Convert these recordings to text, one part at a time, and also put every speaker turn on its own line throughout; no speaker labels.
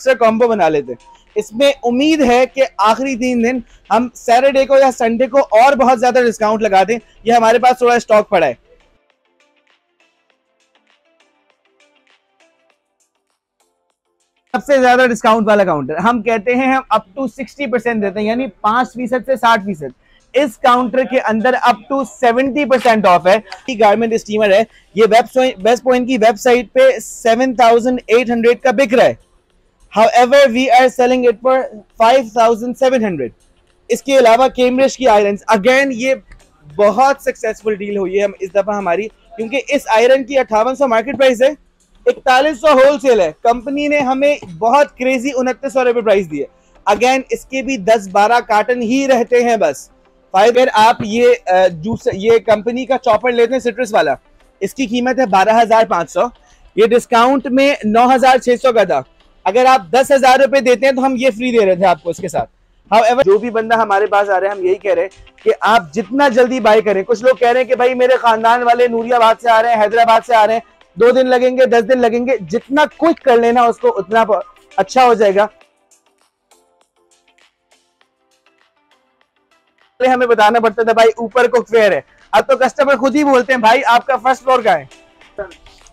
Extra combo बना लेते। इसमें उम्मीद है कि आखिरी 3 दिन हम सैटरडे को या संडे को और बहुत ज्यादा डिस्काउंट लगा दें। ये हमारे पास थोड़ा स्टॉक पड़ा है। सबसे ज्यादा डिस्काउंट वाला काउंटर हम कहते हैं, हम अप टू 60% देते हैं, यानी 5% से 60%। इस काउंटर के अंदर अप टू 70% ऑफ है। गारमेंट स्टीमर है, ये वेस्ट पॉइंट की वेबसाइट पे 7,800 का बिक रहा है। However, we are selling it for 5,700। इसके अलावा कैम्ब्रिज की आयरन, अगेन ये बहुत सक्सेसफुल डील हुई है इस दफा हमारी, क्योंकि इस आयरन की 5800 मार्केट प्राइस है, 4100 होलसेल है। कंपनी ने हमें बहुत क्रेजी 2900 रुपए प्राइस दिए। अगेन इसके भी 10-12 कार्टन ही रहते हैं बस। फाइबर आप ये कंपनी का चॉपर लेते हैं सिट्रस वाला, इसकी कीमत है 12,500, ये डिस्काउंट में 9,600 का था। अगर आप 10,000 रुपए देते हैं तो हम ये फ्री दे रहे थे आपको इसके साथ। However, जो भी बंदा हमारे पास आ रहे हैं हम यही कह रहे हैं कि आप जितना जल्दी बाय करें। कुछ लोग कह रहे हैं कि भाई मेरे खानदान वाले नूरियाबाद से आ रहे हैं, हैदराबाद से आ रहे हैं, 2 दिन लगेंगे, 10 दिन लगेंगे, जितना क्विक कर लेना उसको उतना अच्छा हो जाएगा। हमें बताना पड़ता था भाई ऊपर कुकवेयर है, अब तो कस्टमर खुद ही बोलते हैं भाई आपका फर्स्ट फ्लोर का है।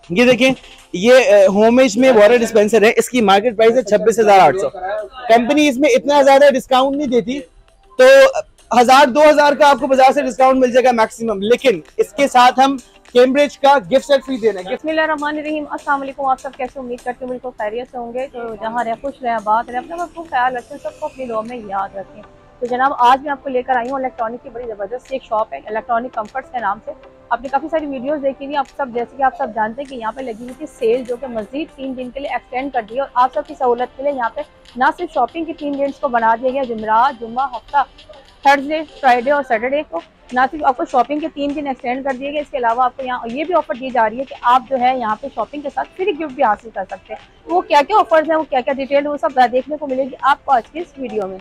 ये देखिए, ये होमेज में वाटर डिस्पेंसर है, इसकी मार्केट प्राइस है 26,800। कंपनी इसमें इतना ज्यादा डिस्काउंट नहीं देती, तो 1,000-2,000 का आपको बाजार से डिस्काउंट मिल जाएगा मैक्सिमम, लेकिन इसके साथ हम कैम्ब्रिज का गिफ्ट सेट फ्री दे रहे हैं।
बिस्मिल्लाहिर्रहमानिर्रहीम, अस्सलाम वालेकुम। आप सब कैसे, उम्मीद करते हैं बिल्कुल खैरियत से होंगे। तो जहाँ रहे खुश रहे, बात रहे, अपना खूब ख्याल रखें, सबको अपनी दुआ में याद रखें। तो जनाब आज मैं आपको लेकर आई हूँ इलेक्ट्रॉनिक की बड़ी ज़बरदस्त एक शॉप है, इलेक्ट्रॉनिक कंफर्ट्स के नाम से। आपने काफ़ी सारी वीडियोस देखी थी, आप सब जैसे कि आप सब जानते हैं कि यहाँ पे लगी हुई थी सेल, जो कि मजीद 3 दिन के लिए एक्सटेंड कर दी है। और आप सब की सहूलत के लिए यहाँ पे ना सिर्फ शॉपिंग के 3 दिन को बना दिया गया, जुमेरात, जुम्मा, हफ्ता, थर्सडे, फ्राइडे और सैटरडे को, ना सिर्फ आपको शॉपिंग के 3 दिन एक्सटेंड कर दिए गए, इसके अलावा आपको यहाँ ये भी ऑफर दी जा रही है कि आप जो है यहाँ पे शॉपिंग के साथ फ्री गिफ्ट भी हासिल कर सकते हैं। वो क्या क्या ऑफर्स हैं, वो क्या क्या डिटेल, वो सब देखने को मिलेगी आपको आज की इस वीडियो में।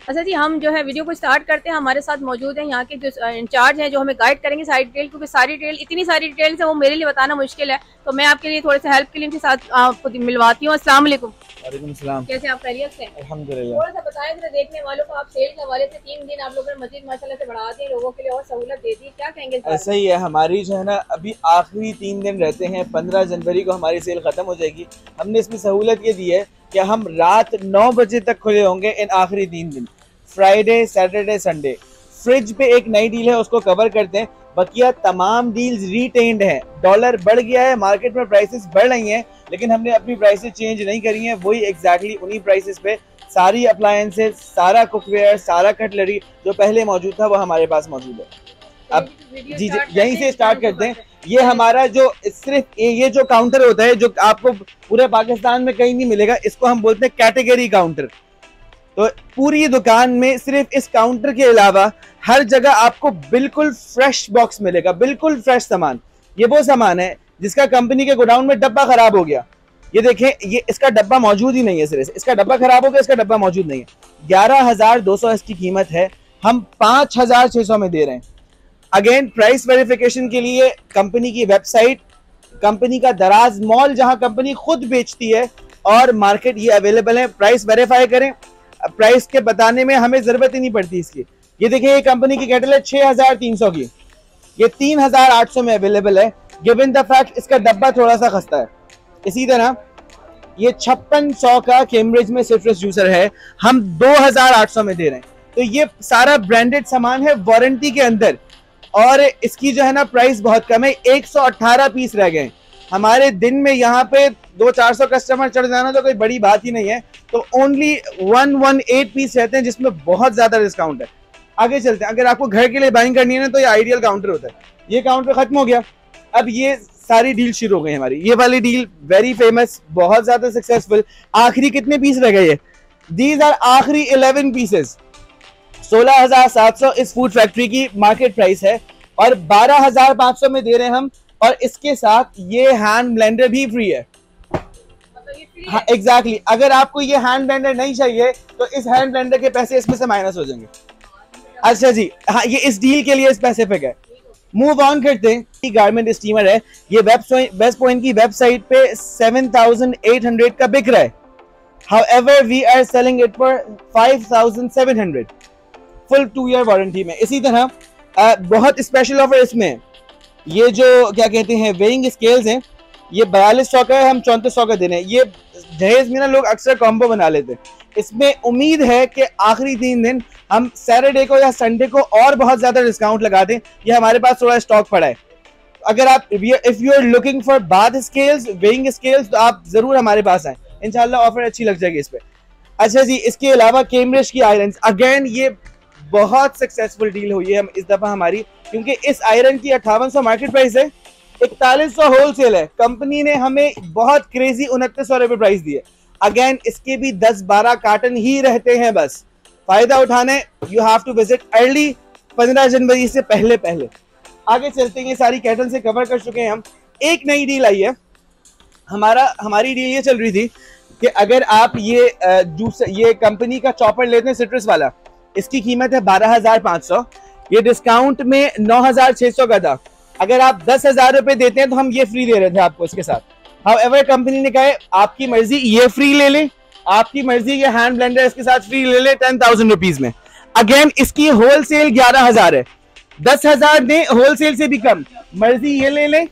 अच्छा जी, हम जो है वीडियो को स्टार्ट करते हैं। हमारे साथ मौजूद हैं यहाँ के जो इंचार्ज हैं, जो हमें गाइड करेंगे सारी डिटेल, क्योंकि सारी डिटेल, इतनी सारी डिटेल्स है वो मेरे लिए बताना मुश्किल है, तो मैं आपके लिए थोड़े से हेल्प के लिए इनके साथ आपको मिलवाती हूँ। अस्सलाम वालेकुम।
वालेकुम सलाम।
कैसे आप, खैरियत से?
अल्हम्दुलिल्लाह।
थोड़ा सा बताएं जरा देखने वालों को, आप सेल के हवाले से 3 दिन आप लोगों ने मजीद माशाल्लाह से बढ़ा दिए, लोगों के लिए और सहूलत दे दी, क्या कहेंगे?
ऐसा ही है, हमारी जो है ना अभी आखिरी 3 दिन रहते हैं, 15 जनवरी को हमारी सेल खत्म हो जाएगी। हमने इसमें सहूलत ये दी है कि हम रात 9 बजे तक खुले होंगे इन आखिरी 3 दिन, फ्राइडे, सैटरडे, संडे। फ्रिज पे एक नई डील है, उसको कवर करते हैं, बकिया तमाम डील्स रिटेन्ड हैं। डॉलर बढ़ गया है, मार्केट में प्राइसेस बढ़ रही हैं, लेकिन हमने अपनी प्राइसेस चेंज नहीं करी हैं, वही एग्जैक्टली उन्हीं प्राइसेस पे सारी अप्लायंसेस, सारा कुकवेयर, सारा कटलरी जो पहले मौजूद था वो हमारे पास मौजूद है। अब जी यहीं से स्टार्ट करते हैं। ये हमारा जो सिर्फ ये जो काउंटर होता है, जो आपको पूरे पाकिस्तान में कहीं नहीं मिलेगा, इसको हम बोलते हैं कैटेगरी काउंटर। तो पूरी दुकान में सिर्फ इस काउंटर के अलावा हर जगह आपको बिल्कुल फ्रेश बॉक्स मिलेगा, बिल्कुल फ्रेश सामान। ये वो सामान है जिसका कंपनी के गोडाउन में डब्बा खराब हो गया, ये देखें, ये इसका डब्बा मौजूद ही नहीं है, सिरे से इसका डब्बा खराब हो गया, इसका डब्बा मौजूद नहीं है। 11,200 इसकी कीमत है, हम 5,600 में दे रहे हैं। अगेन प्राइस वेरिफिकेशन के लिए कंपनी की वेबसाइट, कंपनी का दराज मॉल जहां कंपनी खुद बेचती है, और मार्केट ये अवेलेबल है। प्राइस वेरीफाई करें, प्राइस के बताने में हमें जरूरत ही नहीं पड़ती इसकी। ये देखिए, ये कंपनी की केटल है 6,300 की, ये 3,800 में अवेलेबल है, गिवन द फैक्ट इसका डब्बा थोड़ा सा खस्ता है। इसी तरह ये 5600 का कैम्ब्रिज में सिट्रस जूसर है, हम 2,800 में दे रहे हैं। तो ये सारा ब्रांडेड सामान है वारंटी के अंदर, और इसकी जो है ना प्राइस बहुत कम है, 118 पीस रह गए। हमारे दिन में यहाँ पे 200-400 कस्टमर चढ़ जाना तो कोई बड़ी बात ही नहीं है, तो ओनली 118 पीस रहते हैं, जिसमें बहुत ज्यादा डिस्काउंट है। आगे चलते हैं। अगर आपको घर के लिए बाइंग करनी है ना, तो ये आइडियल काउंटर होता है। ये काउंटर खत्म हो गया, अब ये सारी डील शुरू हो गई हमारी। ये वाली डील वेरी फेमस, बहुत ज्यादा सक्सेसफुल। आखिरी कितने पीस रह गए? दीज आर आखिरी 11 पीसेस। 16,700 इस फूड फैक्ट्री की मार्केट प्राइस है, और 12,500 में दे रहे हैं हम, और इसके साथ ये हैंड ब्लेंडर भी फ्री है। हाँ एग्जैक्टली, अगर आपको ये हैंड ब्लेंडर नहीं चाहिए तो इस हैंड ब्लेंडर के पैसे इसमें से माइनस हो जाएंगे। अच्छा जी, हाँ ये इस डील के लिए स्पेसिफिक है। मूव ऑन करते हैं। गारमेंट स्टीमर है, ये वेस्ट पॉइंट की वेबसाइट पे 7,800 का बिक रहा है। However, we are selling it for 5,700 full 2 year warranty में। इसी तरह बहुत स्पेशल ऑफर इसमें, ये जो क्या कहते हैं वेइंग स्केल्स हैं, ये 4200 का है, हम 3400 का दे रहे हैं। ये दहेज में ना लोग अक्सर कॉम्बो बना लेते हैं। इसमें उम्मीद है कि आखिरी 3 दिन हम सैटरडे को या संडे को और बहुत ज्यादा डिस्काउंट लगा दें। ये हमारे पास थोड़ा स्टॉक पड़ा है। अगर आप if you are looking for bath scales, weighing scales, तो आप जरूर हमारे पास आए, इंशाल्लाह ऑफर अच्छी लग जाएगी इस पे। अच्छा जी, इसके अलावा कैम्ब्रिज की आयरन, अगेन ये बहुत सक्सेसफुल डील हुई है इस दफा हमारी, क्योंकि इस आयरन की 5800 मार्केट प्राइस है, 4100 होलसेल है। कंपनी ने हमें बहुत क्रेजी 2900 रुपए प्राइस दिए। अगेन इसके भी 10-12 कार्टन ही रहते हैं, बस फायदा उठाने you have to visit early 15 जनवरी से पहले पहले। आगे चलते हैं, सारी कैटन से कवर कर चुके हैं हम। एक नई डील आई है, हमारी डील ये चल रही थी कि अगर आप ये कंपनी का चॉपर लेते हैं सिट्रस वाला, इसकी कीमत है 12,500, ये डिस्काउंट में 9,600 का था। अगर आप 10,000 रुपए देते हैं तो हम ये फ्री दे रहे थे आपको इसके साथ। हाउएवर कंपनी ने कहा आपकी मर्जी ये फ्री ले लें, आपकी मर्जी ये हैंड ब्लेंडर इसके साथ फ्री ले लें 10,000 रुपीज में। अगेन इसकी होलसेल 11,000 है, 10,000 दें होलसेल से भी कम, मर्जी ये ले लें,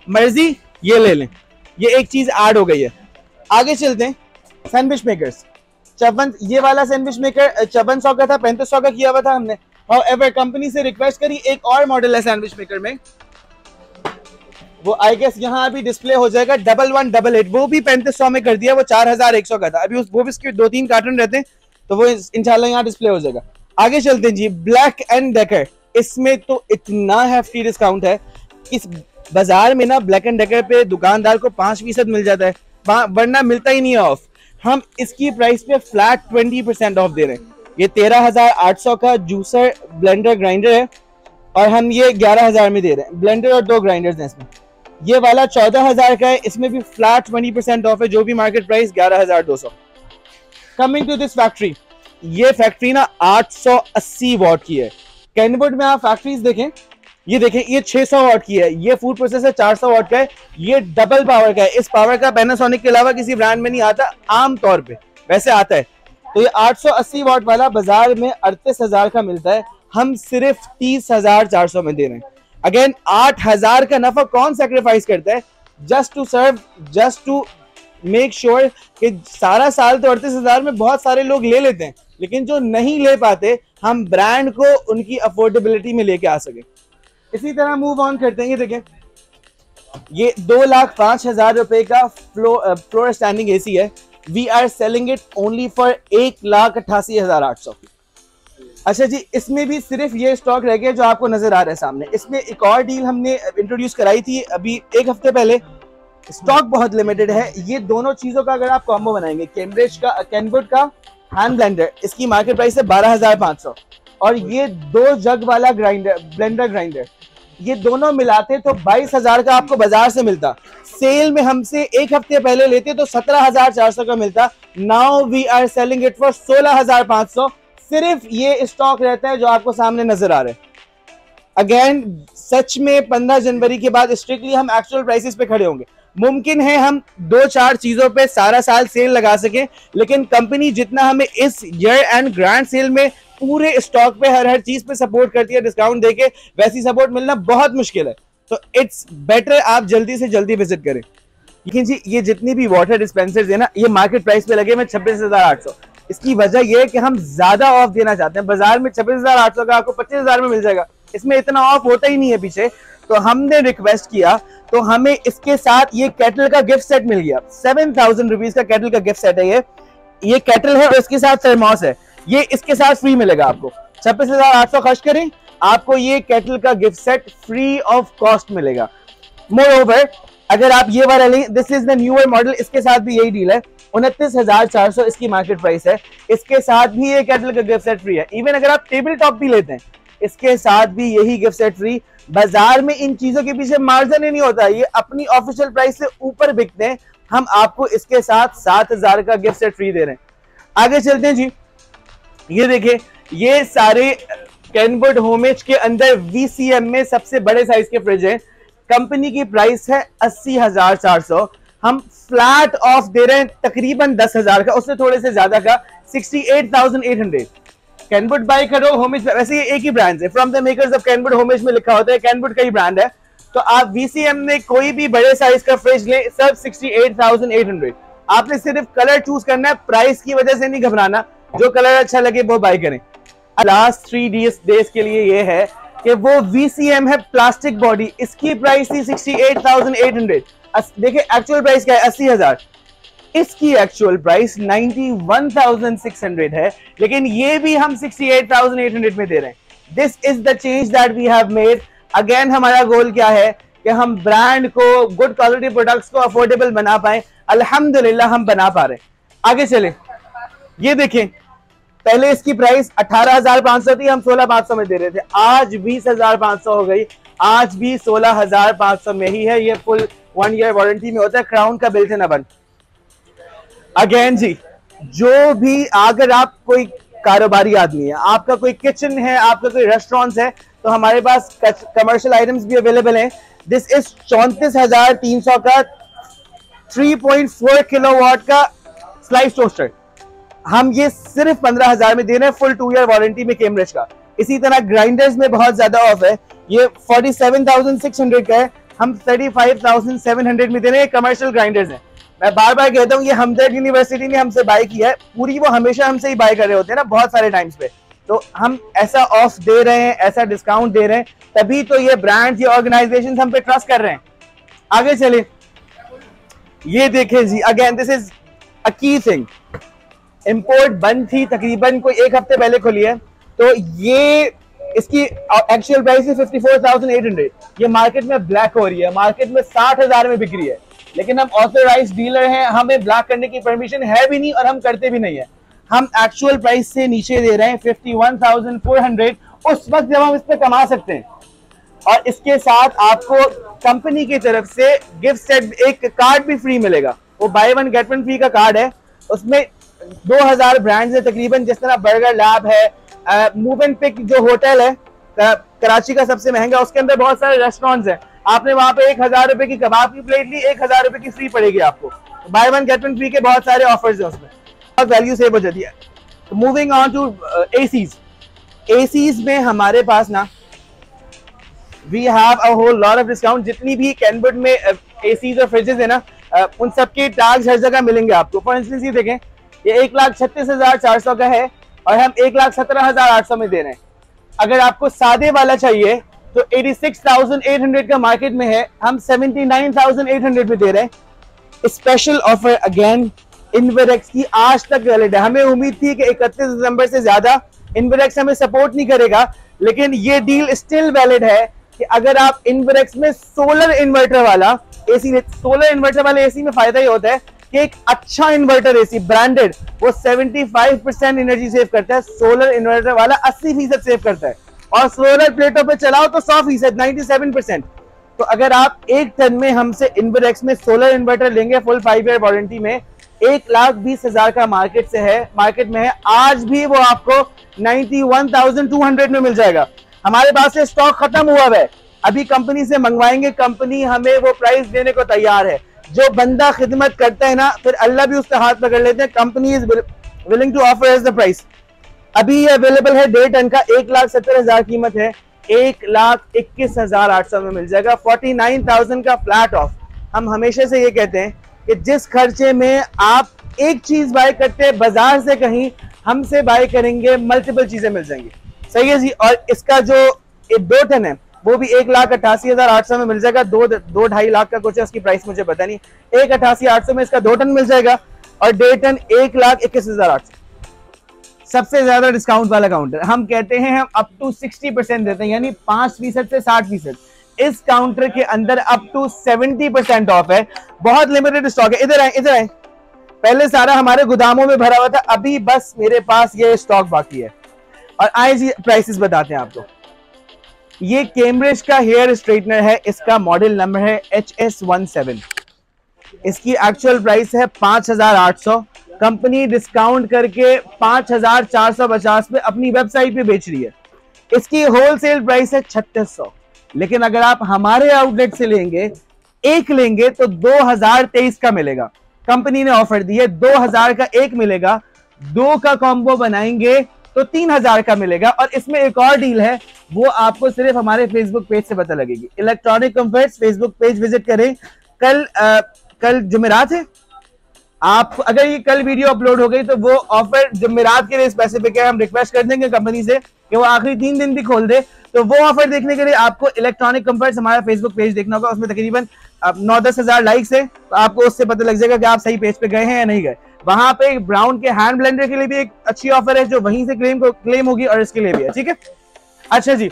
मर्जी ये ले लें। ये एक चीज ऐड हो गई है। आगे चलते हैं, सैंडविच मेकर्स। ये वाला सैंडविच मेकर 5400 का था, 3500 का किया हुआ था हमने। हाउएवर कंपनी से रिक्वेस्ट करी, एक और मॉडल है सैंडविच मेकर में, वो आई गेस यहाँ अभी डिस्प्ले हो जाएगा, 1188, वो भी 3500 में कर दिया, वो 4100 का था। अभी वो भी उसके 2-3 कार्टन रहते हैं, तो वो इंशाल्लाह यहाँ डिस्प्ले हो जाएगा। आगे चलते हैं जी, ब्लैक एंड डेकर। इसमें तो इतना हैफ्टी डिस्काउंट है, इस बाजार में ना ब्लैक एंड डेकर पे दुकानदार को 5% मिल जाता है, वरना मिलता ही नहीं है ऑफ। हम इसकी प्राइस पे फ्लैट 20% ऑफ दे रहे हैं। ये 13,800 का जूसर ब्लेंडर ग्राइंडर है और हम ये 11,000 में दे रहे हैं। ब्लेंडर और 2 ग्राइंडर्स हैं इसमें। ये वाला 14,000 का है, इसमें भी फ्लैट 20% ऑफ है, जो भी market price 11,200। Coming to this factory, ये फैक्ट्री ना 880 वॉट की है। कैनवुड में आप फैक्ट्रीज देखें, ये देखें, ये 600 वॉट की है, ये फूड प्रोसेसर 400 वॉट का है, ये डबल पावर का है। इस पावर का पैनासोनिक के अलावा किसी ब्रांड में नहीं आता, आम तौर पे वैसे आता है। तो ये 880 वॉट वाला बाजार में 38,000 का मिलता है, हम सिर्फ 30,400 में दे रहे हैं। अगेन 8,000 का नफा कौन सेक्रीफाइस करता है just to serve, just to make sure कि सारा साल तो 38,000 में बहुत सारे लोग ले लेते हैं, लेकिन जो नहीं ले पाते हम ब्रांड को उनकी अफोर्डेबिलिटी में लेके आ सके। इसी तरह मूव ऑन करते हैं, ये देखें, ये 2,05,000 रुपए का फ्लोर स्टैंडिंग एसी है। We are selling it only for 1,88,800 की। अच्छा जी, इसमें भी सिर्फ ये स्टॉक रह गया जो आपको नजर आ रहा है सामने। इसमें एक और डील हमने इंट्रोड्यूस कराई थी अभी 1 हफ्ते पहले, स्टॉक बहुत लिमिटेड है। ये दोनों चीजों का अगर आप कॉम्बो बनाएंगे, कैनवुड का हैंड ब्लेंडर, इसकी मार्केट प्राइस है 12,500, और ये 2 जग वाला ब्लेंडर ग्राइंडर, ये दोनों मिलाते तो 22,000 का आपको बाजार से मिलता। सेल में हमसे 1 हफ्ते पहले लेते तो 17,400 का मिलता। Now we are selling it for 16,500। सिर्फ ये स्टॉक रहता है जो आपको सामने नजर आ रहा है। अगेन सच में 15 जनवरी के बाद स्ट्रिक्टली हम एक्चुअल प्राइसेस पे खड़े होंगे। मुमकिन है हम 2-4 चीजों पे सारा साल सेल लगा सकें, लेकिन कंपनी जितना हमें इस ईयर एंड ग्रैंड सेल में पूरे स्टॉक पे हर चीज पे सपोर्ट करती है डिस्काउंट देके, वैसी सपोर्ट मिलना बहुत मुश्किल है। तो इट्स बेटर आप जल्दी से जल्दी विजिट करें। लेकिन जी ये जितनी भी वाटर डिस्पेंसर्स है ना, ये मार्केट प्राइस पे लगे हुए 26,800। इसकी वजह यह है कि हम ज्यादा ऑफ देना चाहते हैं। बाजार में 26,800 का आपको 25,000 में मिल जाएगा, इसमें इतना ऑफ होता ही नहीं है पीछे। तो हमने रिक्वेस्ट किया तो हमें इसके साथ ये केटल का गिफ्ट सेट मिल गया। 7,000 रुपीज का केटल का गिफ्ट सेट है। ये केटल है और इसके साथ थर्मोस है, ये इसके साथ फ्री मिलेगा आपको। 26,800 खर्च करें, आपको ये केटल का gift set free of cost मिलेगा। मोरओवर अगर आप ये वाला लें, this is the newer model, इसके साथ भी यही डील है। 29,400 इसकी मार्केट प्राइस है, इसके साथ भी ये केटल का गिफ्ट सेट फ्री है। इवन अगर आप टेबल टॉप भी लेते हैं, इसके साथ भी यही गिफ्ट सेट फ्री। बाजार में इन चीजों के पीछे मार्जिन ही नहीं होता, ये अपनी ऑफिशियल प्राइस से ऊपर बिकते हैं। हम आपको इसके साथ 7,000 का गिफ्ट सेट फ्री दे रहे हैं। आगे चलते हैं जी, ये देखिए, ये सारे कैनवुड होमेज के अंदर VCM में सबसे बड़े साइज के फ्रिज हैं। कंपनी की प्राइस है 80,400, हम फ्लैट ऑफ दे रहे हैं तकरीबन 10,000 का, उससे थोड़े से ज्यादा का 68,800। कैनवुड बाय करो, होमेज, वैसे ये एक ही ब्रांड है, from the makers of Kenwood, homage में लिखा होता है, कैनवुड का ही ब्रांड है। तो आप वीसीएम में कोई भी बड़े साइज का फ्रिज ले, सब 68,800। आपने सिर्फ कलर चूज करना है, प्राइस की वजह से नहीं घबराना, जो कलर अच्छा लगे वो बाय करें। लास्ट 3 डेज के लिए ये है कि वो VCM है प्लास्टिक बॉडी, इसकी प्राइस थी 68,800। देखिए एक्चुअल प्राइस क्या है, 80,000। इसकी एक्चुअल प्राइस 91,600 है, लेकिन ये भी हम 68,800 में दे रहे हैं। This is the change that we have made. Again हमारा गोल क्या है कि हम ब्रांड को, गुड क्वालिटी प्रोडक्ट्स को अफोर्डेबल बना पाए। अल्हम्दुलिल्लाह हम बना पा रहे हैं। आगे चले, ये देखें, पहले इसकी प्राइस 18,500 थी, हम 16,500 में दे रहे थे, आज 20,500 हो गई, आज भी 16,500 में ही है। ये फुल 1 ईयर वारंटी में होता है, क्राउन का बिल्ट इन बन। अगेन जी, जो भी, अगर आप कोई कारोबारी आदमी है, आपका कोई किचन है, आपका कोई रेस्टोरेंट है, तो हमारे पास कमर्शियल आइटम्स भी अवेलेबल हैं। दिस इज 34,300 का 3.4 किलोवाट का स्लाइस टोस्टर, हम ये सिर्फ 15,000 में दे रहे हैं, फुल 2 ईयर वारंटी में केम्ब्रिज का। इसी तरह ग्राइंडर्स में बहुत ज्यादा ऑफ है, ये 47,600 का है, हम 35,700 में दे रहे हैं। कमर्शियल ग्राइंडर्स हैं, मैं बार बार कहता हूँ, ये हमदर्द यूनिवर्सिटी ने हमसे बाय किया है, पूरी वो हमेशा हमसे ही बाय कर रहे होते हैं ना बहुत सारे टाइम्स पे, तो हम ऐसा ऑफ दे रहे हैं, ऐसा डिस्काउंट दे रहे हैं, तभी तो ये ब्रांड्स, ये ऑर्गेनाइजेशंस हम पे ट्रस्ट कर रहे हैं। आगे चले, ये देखें जी, again this is a key thing. Import बंद थी, तकरीबन कोई 1 हफ्ते पहले खुली है, तो ये इसकी एक्चुअल प्राइस है 54,800। ये मार्केट में ब्लैक हो रही है, मार्केट में 60,000 में बिक रही है, लेकिन हम ऑथराइज्ड डीलर हैं, हमें ब्लैक करने की परमिशन है भी नहीं और हम करते भी नहीं है। हम एक्चुअल प्राइस से नीचे दे रहे हैं 51,400, उस वक्त जब हम इस पे कमा सकते हैं। और इसके साथ आपको कंपनी की तरफ से गिफ्ट सेट, एक कार्ड भी फ्री मिलेगा, वो बाय 1 गेट 1 फ्री का कार्ड है। उसमें 2000 ब्रांड्स है तकरीबन, जिस तरह बर्गर लैब है, मूव एंड पिक जो होटल है कराची का सबसे महंगा, उसके अंदर बहुत सारे रेस्टोरेंट्स हैं। आपने वहां पे 1,000 रुपए की कबाब की प्लेट ली, 1,000 रुपए की फ्री पड़ेगी आपको। बाय 1 गेट 1 फ्री के बहुत सारे ऑफर्स हैं उसमें, बहुत वैल्यू सेव हो जाती है। Moving on to ACs. ACs में हमारे पास ना we have a whole lot of discount. जितनी भी कैनवुड में एसीज और फ्रिजेज है ना, उन सबके टैग्स हर जगह मिलेंगे आपको। फॉर इंस्टेंस ये देखें, ये 1,36,400 का है और हम 1,17,800 में दे रहे हैं। अगर आपको सादे वाला चाहिए तो 86,800 का मार्केट में है, हम 79,800 में दे रहे हैं। स्पेशल ऑफर अगेन इन्वेरेक्स की आज तक वैलिड है। हमें उम्मीद थी कि 31 दिसंबर से ज्यादा इन्वेरेक्स हमें सपोर्ट नहीं करेगा, लेकिन ये डील स्टिल वैलिड है कि अगर आप इन्वेरेक्स में सोलर इन्वर्टर वाला एसी, सोलर इन्वर्टर वाले एसी में फायदा ये होता है कि एक अच्छा इन्वर्टर एसी ब्रांडेड, वो 75% एनर्जी सेव करता है, सोलर इन्वर्टर वाला 80% सेव करता है, और सोलर प्लेटों पे चलाओ तो 100%, 97%। तो अगर आप 1 टन में हमसे इन्वेरेक्स में सोलर इन्वर्टर लेंगे फुल 5 ईयर वारंटी में, 1,20,000 का मार्केट में है, आज भी वो आपको 91,200 में मिल जाएगा। हमारे पास से स्टॉक खत्म हुआ है, अभी कंपनी से मंगवाएंगे, कंपनी हमें वो प्राइस देने को तैयार है। जो बंदा खिदमत करता है ना, फिर अल्लाह भी उसका हाथ पकड़ लेते हैं। Company is willing to offer as the price. अभी ये अवेलेबल है 1.5 टन का, 1,70,000 कीमत है, 1,21,800 में मिल जाएगा, 49,000 का फ्लैट ऑफ। हम हमेशा से ये कहते हैं कि जिस खर्चे में आप एक चीज बाय करते हैं बाजार से, कहीं हमसे बाय करेंगे मल्टीपल चीजें मिल जाएंगी। सही है जी। और इसका जो 2 टन है वो भी 1,88,800 में मिल जाएगा। 2-2.5 लाख का कुछ है, उसकी प्राइस मुझे पता नहीं। 1,88,800 में इसका 2 टन मिल जाएगा और 1.5 टन 1,21,800। सबसे ज्यादा डिस्काउंट वाला काउंटर। हम कहते हैं हम अप टू 60% देते हैं, यानी 5% से 60%। इस काउंटर के अंदर अप टू 70% ऑफ है। बहुत लिमिटेड स्टॉक है। इधर आए, इधर आए। पहले सारा हमारे गोदामों में भरा हुआ था, अभी बस मेरे पास ये स्टॉक बाकी है। और आए जी प्राइसेस बताते हैं आपको। ये कैम्ब्रिज का हेयर स्ट्रेटनर है, इसका मॉडल नंबर है HS17। इसकी एक्चुअल प्राइस है 5,800, कंपनी डिस्काउंट करके 5,450 पे अपनी वेबसाइट पे बेच रही है। इसकी होलसेल प्राइस है 3,600, लेकिन अगर आप हमारे आउटलेट से लेंगे एक लेंगे तो 2023 का मिलेगा। कंपनी ने ऑफर दी है 2000 का एक मिलेगा, 2 का कॉम्बो बनाएंगे तो 3000 का मिलेगा। और इसमें एक और डील है, वो आपको सिर्फ हमारे फेसबुक पेज से पता लगेगी। Electronic comforts Facebook page visit करें। कल जुमेरात है, आप अगर ये कल वीडियो अपलोड हो गई तो वो ऑफर जुमेरात के लिए स्पेसिफिक है। हम रिक्वेस्ट कर देंगे कंपनी से कि वो आखिरी 3 दिन भी खोल दे। तो वो ऑफर देखने के लिए आपको इलेक्ट्रॉनिक कंफर्ट्स हमारा फेसबुक पेज देखना होगा। उसमें तकरीबन 9-10 हजार लाइक्स है, तो आपको उससे पता लग जाएगा कि आप सही पेज पे गए हैं या नहीं गए। वहां पे ब्राउन के हैंड ब्लेंडर के लिए भी एक अच्छी ऑफर है जो वहीं से क्लेम होगी, और इसके लिए भी है। ठीक है, अच्छा जी,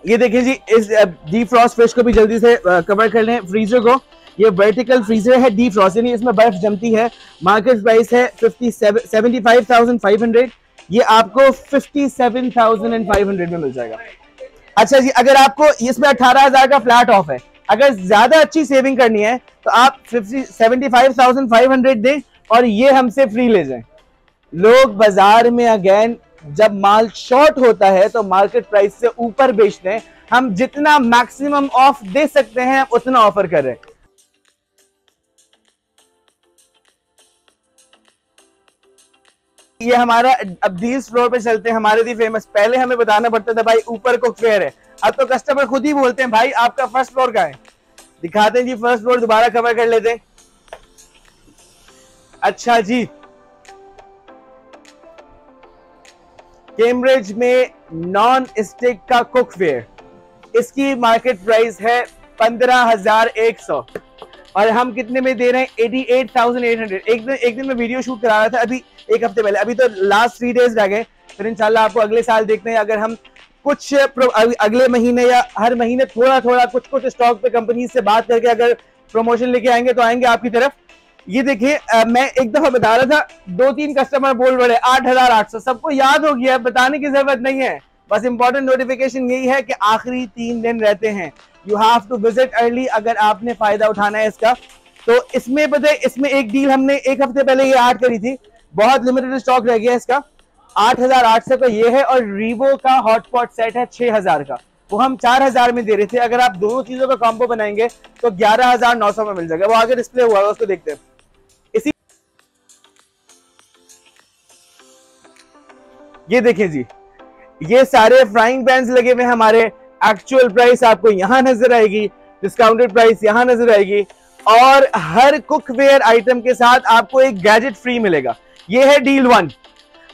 ये देखिए जी, इस डीफ्रॉस्ट फिश को भी जल्दी से कवर कर लें फ्रीजर को। ये वर्टिकल फ्रीजर है डीफ्रॉस्ट, यानी इसमें बर्फ जमती है। मार्केट प्राइस है 75,500, ये आपको 57,500 में मिल जाएगा। अच्छा जी, अगर आपको इसमें 18,000 का फ्लैट ऑफ है, अगर ज्यादा अच्छी सेविंग करनी है तो आप 75,500 दें और ये हमसे फ्री ले जाएं। लोग बाजार में अगेन जब माल शॉर्ट होता है तो मार्केट प्राइस से ऊपर बेचते हैं। हम जितना मैक्सिमम ऑफ दे सकते हैं उतना ऑफर कर रहे हैं। ये हमारा अब डील्स फ्लोर पे चलते हैं, हमारे दी फेमस। पहले हमें बताना पड़ता था भाई ऊपर कुकवेयर है, अब तो कस्टमर खुद ही बोलते हैं भाई आपका फर्स्ट फ्लोर का है। दिखाते हैं जी, फर्स्ट फ्लोर दोबारा कवर कर लेते हैं। अच्छा जी, कैम्ब्रिज में नॉन स्टिक का कुकवेयर, इसकी मार्केट प्राइस है 15,100 और हम कितने में दे रहे हैं? 88,800। एक दिन में वीडियो शूट करा रहा था अभी एक हफ्ते पहले, अभी तो लास्ट 3 डेज रह गए, फिर इंशाल्लाह आपको अगले साल देखते हैं। अगर हम कुछ अगले महीने या हर महीने थोड़ा थोड़ा कुछ स्टॉक पे कंपनी से बात करके अगर प्रमोशन लेके आएंगे तो आएंगे आपकी तरफ। ये देखिए, मैं एक दफा बता रहा था, 2-3 कस्टमर बोल रहे 8,800, सबको याद हो गया, बताने की जरूरत नहीं है। बस इंपॉर्टेंट नोटिफिकेशन यही है कि आखिरी 3 दिन रहते हैं, you have to visit early अगर आपने फायदा उठाना है इसका। तो इसमें पता है, इसमें एक डील हमने एक हफ्ते पहले ये ऐड करी थी, बहुत लिमिटेड स्टॉक रह गया इसका। 8,800 का ये है और रीवो का हॉटपॉट सेट है 6,000 का, वो हम 4,000 में दे रहे थे। अगर आप दोनों चीजों का कॉम्बो बनाएंगे तो 11,900 में मिल जाएगा। वो आगे डिस्प्ले हुआ है, उसको देखते हैं। इसी ये देखिए जी, ये सारे फ्राइंग पैन्स लगे हुए हमारे। एक्चुअल प्राइस आपको यहां नजर आएगी, डिस्काउंटेड प्राइस यहां नजर आएगी, और हर कुकवेयर आइटम के साथ आपको एक गैजेट फ्री मिलेगा। ये है डील 1।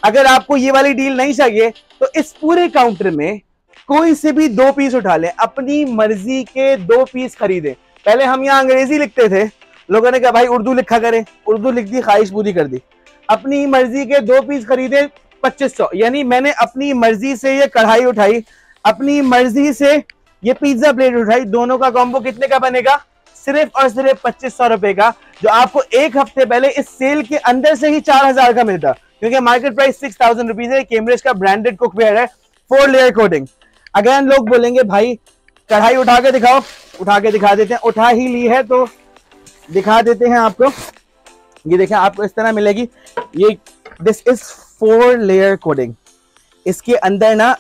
अगर आपको ये वाली डील नहीं चाहिए तो इस पूरे काउंटर में कोई से भी 2 पीस उठा लें, अपनी मर्जी के 2 पीस खरीदें। पहले हम यहाँ अंग्रेजी लिखते थे, लोगों ने कहा भाई उर्दू लिखा करें, उर्दू लिख दी, ख्वाहिश पूरी कर दी। अपनी मर्जी के 2 पीस खरीदे 2500, यानी मैंने अपनी मर्जी से ये कढ़ाई उठाई, अपनी मर्जी से ये पिज्जा प्लेट उठाई, दोनों का कॉम्बो कितने का बनेगा? सिर्फ और सिर्फ 2500 रुपए का, जो आपको एक हफ्ते पहले इस सेल के अंदर से ही 4,000 का मिलता, क्योंकि मार्केट प्राइस 6,000 रुपीज है। कैम्ब्रिज का ब्रांडेड कुकवेयर है, 4 लेयर कोटिंग। अगेन लोग बोलेंगे भाई कढ़ाई उठा के दिखाओ, उठा के दिखा देते हैं। उठा ही ली है तो दिखा देते हैं आपको। ये देखें, आपको इस तरह मिलेगी। ये दिस इज 4 लेयर कोटिंग। इसके अंदर ना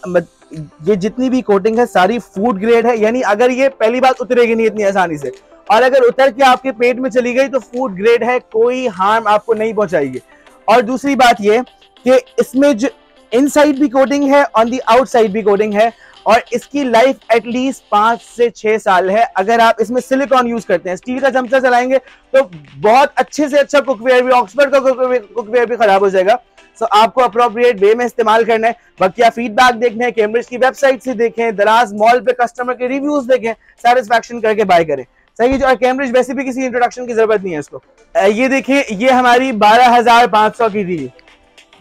ये जितनी भी कोटिंग है सारी फूड ग्रेड है, यानी अगर ये पहली बात उतरेगी नहीं इतनी आसानी से, और अगर उतर के आपके पेट में चली गई तो फूड ग्रेड है, कोई हार्म आपको नहीं पहुंचाएगी। और दूसरी बात ये कि इसमें जो इनसाइड भी कोटिंग है, ऑन दी आउटसाइड भी कोटिंग है, और इसकी लाइफ एटलीस्ट 5 से 6 साल है। अगर आप इसमें सिलिकॉन यूज करते हैं, स्टील का चमचा चलाएंगे तो बहुत अच्छे से अच्छा कुकवेयर भी, ऑक्सफोर्ड का कुकवेयर भी खराब हो जाएगा। सो आपको अप्रोप्रिएट वे में इस्तेमाल करना है। बाकी आप फीडबैक देखना है, कैम्ब्रिज की वेबसाइट से देखें, दराज मॉल पे कस्टमर के रिव्यूज देखें, सेटिस्फैक्शन करके बाय करें। सही है, जो कैम्ब्रिज वैसे भी किसी इंट्रोडक्शन की जरूरत नहीं है इसको। ये देखिए, ये हमारी 12,500 की थी।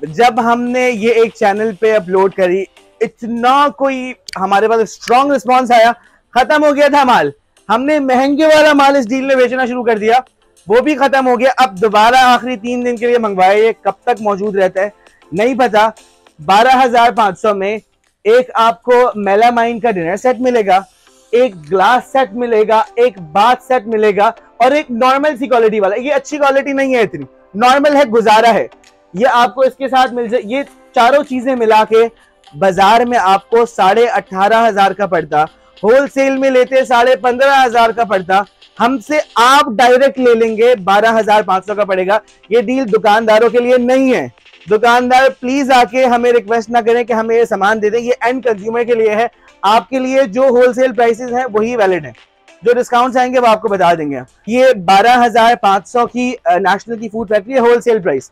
जब हमने ये एक चैनल पे अपलोड करी, इतना कोई हमारे पास स्ट्रॉन्ग रिस्पॉन्स आया, खत्म हो गया था माल। हमने महंगे वाला माल इस डील में बेचना शुरू कर दिया, वो भी खत्म हो गया। अब दोबारा आखिरी 3 दिन के लिए मंगवाया, ये कब तक मौजूद रहता है नहीं पता। 12,500 में एक आपको मेलामाइन का डिनर सेट मिलेगा, एक ग्लास सेट मिलेगा, एक बाथ सेट मिलेगा, और एक नॉर्मल सी क्वालिटी वाला। ये अच्छी क्वालिटी नहीं है, इतनी नॉर्मल है, गुजारा है। ये आपको इसके साथ मिल जाए। ये चारों चीजें मिला के बाजार में आपको 18,500 का पड़ता, होलसेल में लेते 15,500 का पड़ता। हमसे आप डायरेक्ट ले लेंगे 12,500 का पड़ेगा। ये डील दुकानदारों के लिए नहीं है। दुकानदार प्लीज आके हमें रिक्वेस्ट ना करें कि हमें ये सामान दे दें, ये एंड कंज्यूमर के लिए है। आपके लिए जो होलसेल प्राइसेस हैं वही वैलिड है, जो डिस्काउंट्स आएंगे वो आपको बता देंगे। ये 12,500 की नेशनल की फूड फैक्ट्री है होलसेल प्राइस।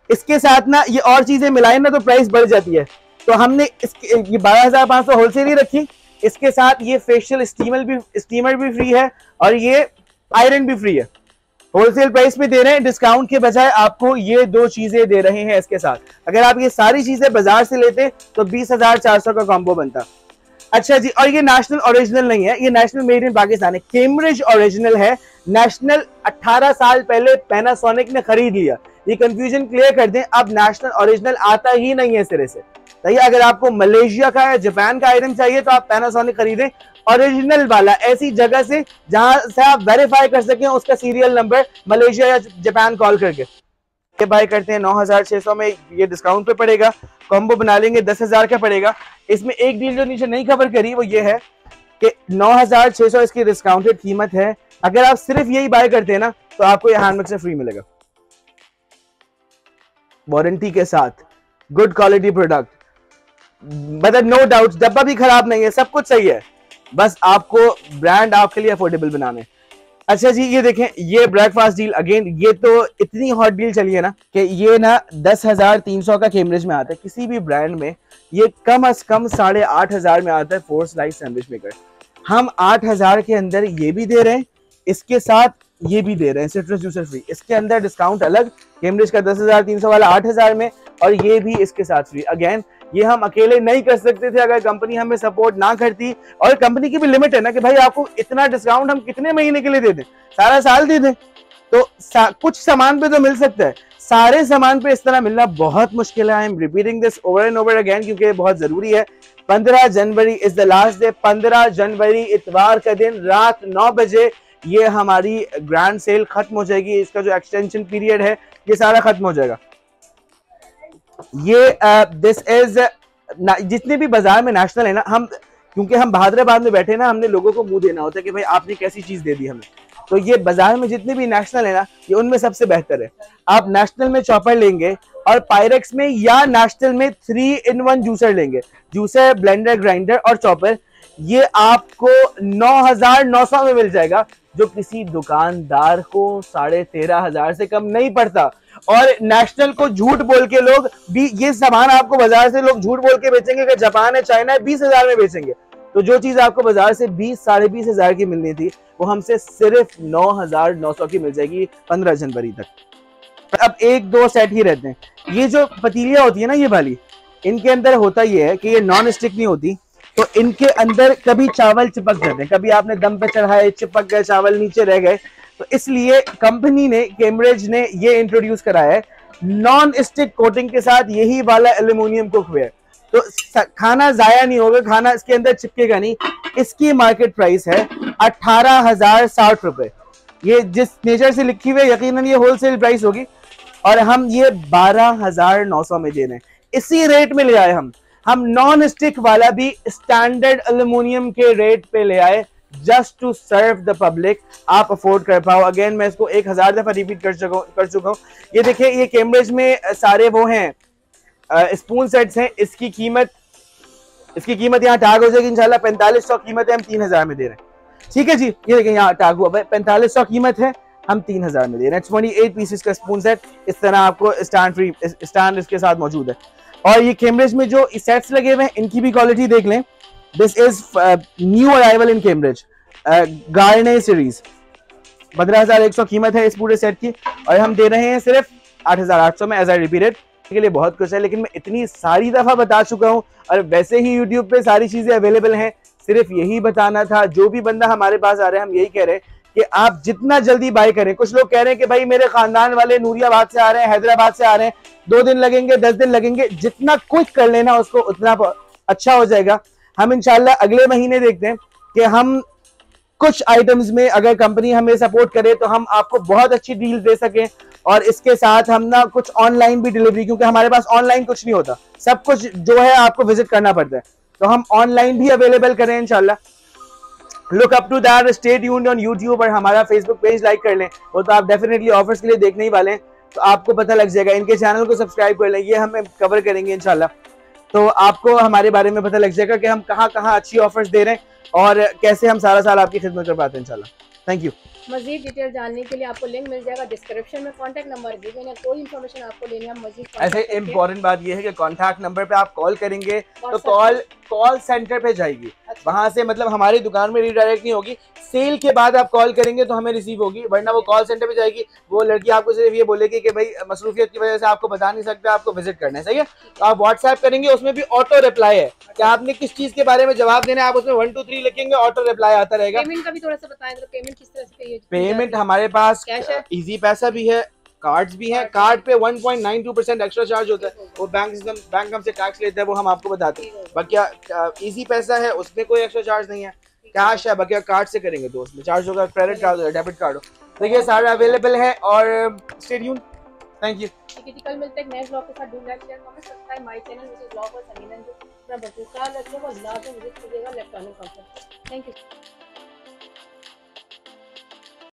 इसके साथ ना ये और चीजें मिलाएं ना तो प्राइस बढ़ जाती है, तो हमने ये 12,500 होलसेल ही रखी। इसके साथ ये फेशियल स्टीमर भी फ्री है और ये आयरन भी फ्री है। होलसेल प्राइस पे दे रहे हैं, डिस्काउंट के बजाय आपको ये दो चीजें दे रहे हैं इसके साथ। अगर आप ये सारी चीजें बाजार से लेते तो 20,400 का कॉम्बो बनता। अच्छा जी, और ये नेशनल ओरिजिनल नहीं है, ये नेशनल मेड इन पाकिस्तान है। कैम्ब्रिज ओरिजिनल है, नेशनल 18 साल पहले पैनासोनिक ने खरीद लिया। ये कंफ्यूजन क्लियर कर दें, अब नेशनल ओरिजिनल आता ही नहीं है सिरे से। तो अगर आपको मलेशिया का या जापान का आइटम चाहिए तो आप पैनासोनिक खरीदें ओरिजिनल वाला, ऐसी जगह से जहां से आप वेरीफाई कर सकें उसका सीरियल नंबर, मलेशिया या जापान कॉल करके। ये बाय करते हैं 9,600 में, ये डिस्काउंट पे पड़ेगा। कॉम्बो बना लेंगे 10,000 का पड़ेगा। इसमें एक डील जो नीचे नहीं कवर करी वो ये है कि 9,600 इसकी डिस्काउंटेड कीमत है। अगर आप सिर्फ यही बाय करते हैं ना तो आपको ये हैंड मिक्सर फ्री मिलेगा, वारंटी के साथ, गुड क्वालिटी प्रोडक्ट, मतलब नो डाउट, डब्बा भी खराब नहीं है, सब कुछ सही है, बस आपको ब्रांड आपके लिए अफोर्डेबल बनाना है। अच्छा जी, ये देखें, ये ब्रेकफास्ट डील अगेन, ये तो इतनी हॉट डील चली है ना कि ये ना 10,300 का कैम्ब्रिज में आता है। किसी भी ब्रांड में ये कम से कम 8,500 में आता है 4 स्लाइस सैंडविच मेकर। हम 8,000 के अंदर ये भी दे रहे हैं, इसके साथ ये भी दे रहे हैं सिट्रस जूसर फ्री। इसके अंदर डिस्काउंट अलग, कैम्ब्रिज का 10,300 वाला 8,000 में, और ये भी इसके साथ फ्री। अगेन ये हम अकेले नहीं कर सकते थे अगर कंपनी हमें सपोर्ट ना करती, और कंपनी की भी लिमिट है ना कि भाई आपको इतना डिस्काउंट हम कितने महीने के लिए दे दें, सारा साल दे दें, तो कुछ सामान पे तो मिल सकता है, सारे सामान पे इस तरह मिलना बहुत मुश्किल है। I am repeating this over and over again क्योंकि ये बहुत जरूरी है। 15 जनवरी इज द लास्ट डे। 15 जनवरी इतवार का दिन रात 9 बजे ये हमारी ग्रैंड सेल खत्म हो जाएगी। इसका जो एक्सटेंशन पीरियड है ये सारा खत्म हो जाएगा। ये दिस इज जितने भी बाजार में नेशनल है ना, हम क्योंकि हम हैदराबाद में बैठे ना, हमने लोगों को मुंह देना होता है कि भाई आपने कैसी चीज दे दी हमें, तो ये बाजार में जितने भी नेशनल है ना, ये उनमें सबसे बेहतर है। आप नेशनल में चॉपर लेंगे और पायरेक्स में या नेशनल में 3-in-1 जूसर लेंगे, जूसर, ब्लेंडर, ग्राइंडर और चॉपर, ये आपको 9,900 में मिल जाएगा, जो किसी दुकानदार को 13,500 से कम नहीं पड़ता। और नेशनल को झूठ बोल के लोग भी ये सामान आपको बाजार से लोग झूठ बोल के बेचेंगे कि जापान है, चाइना है, 20,000 में बेचेंगे। तो जो चीज आपको बाजार से 20-20,500 की मिलनी थी वो हमसे सिर्फ 9,900 की मिल जाएगी 15 जनवरी तक। अब 1-2 सेट ही रहते हैं। ये जो पतीलियां होती है ना ये वाली, इनके अंदर होता ये है कि ये नॉन स्टिक नहीं होती, तो इनके अंदर कभी चावल चिपक जाते हैं, कभी आपने दम पे चढ़ाए चिपक गए, चावल नीचे रह गए, तो इसलिए कंपनी ने, कैम्ब्रिज ने ये इंट्रोड्यूस कराया है नॉन स्टिक कोटिंग के साथ यही वाला एल्यूमिनियम कुकवेयर, तो खाना जाया नहीं होगा, खाना इसके अंदर चिपकेगा नहीं। इसकी मार्केट प्राइस है 18,060 रुपए। ये जिस नेचर से लिखी हुई है यकीनन ये होलसेल प्राइस होगी, और हम ये 12,900 में दे रहे हैं। इसी रेट में ले आए हम नॉन स्टिक वाला भी स्टैंडर्ड एल्यूमिनियम के रेट पे ले आए, just to serve the public, आप अफोर्ड कर पाओ। अगेन मैं इसको 1,000 दफा रिपीट कर चुका हूँ। ये देखिए, ये कैम्ब्रिज में सारे वो हैं स्पून सेट्स हैं। इसकी कीमत यहाँ टैग हो जाएगी इंशाल्लाह, 4500 कीमत है, हम 3,000 में दे रहे हैं। ठीक है जी, ये देखिए यहाँ टैग हुआ है, 4500 कीमत है, हम 3,000 में दे रहे हैं। 28 पीसेस का स्पून सेट, इस तरह आपको स्टैंड इसके साथ मौजूद है। और ये कैम्ब्रिज में जो सेट्स लगे हुए हैं इनकी भी क्वालिटी देख लें। This is new arrival in Cambridge, गार्ने सीरीज, 15,100 कीमत है इस पूरे सेट की, और हम दे रहे हैं सिर्फ 8,800 में। एज आई रिपीटेड, के लिए बहुत कुछ है, लेकिन मैं इतनी सारी दफा बता चुका हूं, और वैसे ही यूट्यूब पे सारी चीजें अवेलेबल हैं, सिर्फ यही बताना था। जो भी बंदा हमारे पास आ रहा है, हम यही कह रहे हैं कि आप जितना जल्दी बाय करें। कुछ लोग कह रहे हैं कि भाई मेरे खानदान वाले नूरियाबाद से आ रहे हैं, हैदराबाद से आ रहे हैं, 2 दिन लगेंगे, 10 दिन लगेंगे, जितना क्विक कर लेना उसको उतना अच्छा हो जाएगा। हम इंशाल्लाह अगले महीने देखते हैं कि हम कुछ आइटम्स में अगर कंपनी हमें सपोर्ट करे तो हम आपको बहुत अच्छी डील दे सकें, और इसके साथ हम ना कुछ ऑनलाइन भी डिलीवरी, क्योंकि हमारे पास ऑनलाइन कुछ नहीं होता, सब कुछ जो है आपको विजिट करना पड़ता है, तो हम ऑनलाइन भी अवेलेबल करें इंशाल्लाह। Look up to that, stay tuned on YouTube और हमारा फेसबुक पेज लाइक कर लें, वो तो आप डेफिनेटली ऑफर्स के लिए देखने ही वाले हैं, तो आपको पता लग जाएगा। इनके चैनल को सब्सक्राइब कर लें, ये हम कवर करेंगे इंशाल्लाह, तो आपको हमारे बारे में पता लग जाएगा कि हम कहाँ कहाँ अच्छी ऑफर्स दे रहे हैं और कैसे हम सारा साल आपकी खिदमत कर पाते हैं इंशाल्लाह। Thank you.
मजीद डिटेल जानने के लिए आपको लिंक मिल जाएगा डिस्क्रिप्शन में, कॉन्टैक्ट नंबर गिवन है, कोई इन्फॉर्मेशन आपको लेनी है मजीद।
ऐसे इम्पोर्टेंट बात यह है कि कॉन्टैक्ट नंबर पे आप कॉल करेंगे तो कॉल सेंटर पे जाएगी, वहां से मतलब हमारी दुकान में रिडायरेक्ट नहीं होगी। सेल के बाद आप कॉल करेंगे तो हमें रिसीव होगी, वरना वो कॉल सेंटर पे जाएगी। वो लड़की आपको सिर्फ ये बोलेगी कि भाई मसरूफियत की वजह से आपको बता नहीं सकते, आपको विजिट करना है, सही है। तो आप व्हाट्सएप करेंगे, उसमें भी ऑटो रिप्लाई है कि आपने किस चीज के बारे में जवाब देना है, आप उसमें 1 2 3 लिखेंगे, ऑटो रिप्लाई आता रहेगा।
पेमेंट का भी थोड़ा सा बताएं, तो पेमेंट किस तरह से?
पेमेंट हमारे पास इजी पैसा भी है, कार्ड्स भी हैं। कार्ड पे 1.92% एक्स्ट्रा चार्ज होता है, वो बैंक हमसे टैक्स लेता है, वो हम आपको बताते हैं। बाकी इजी पैसा है, उसमें कोई एक्स्ट्रा चार्ज नहीं है। कैश है, बाकी कार्ड से करेंगे तो उसमें चार्ज होगा, क्रेडिट कार्ड हो, डेबिट कार्ड हो, देखिए सारे अवेलेबल है। और स्टे ट्यून्ड, थैंक यू।
कल मिलते हैं नए ब्लॉग के साथ। Do like share comment subscribe my channel which is blog और समीना जो अपना बच्चों का लाजमी विजिट कीजिएगा इलेक्ट्रॉनिक कंपनी। Thank you.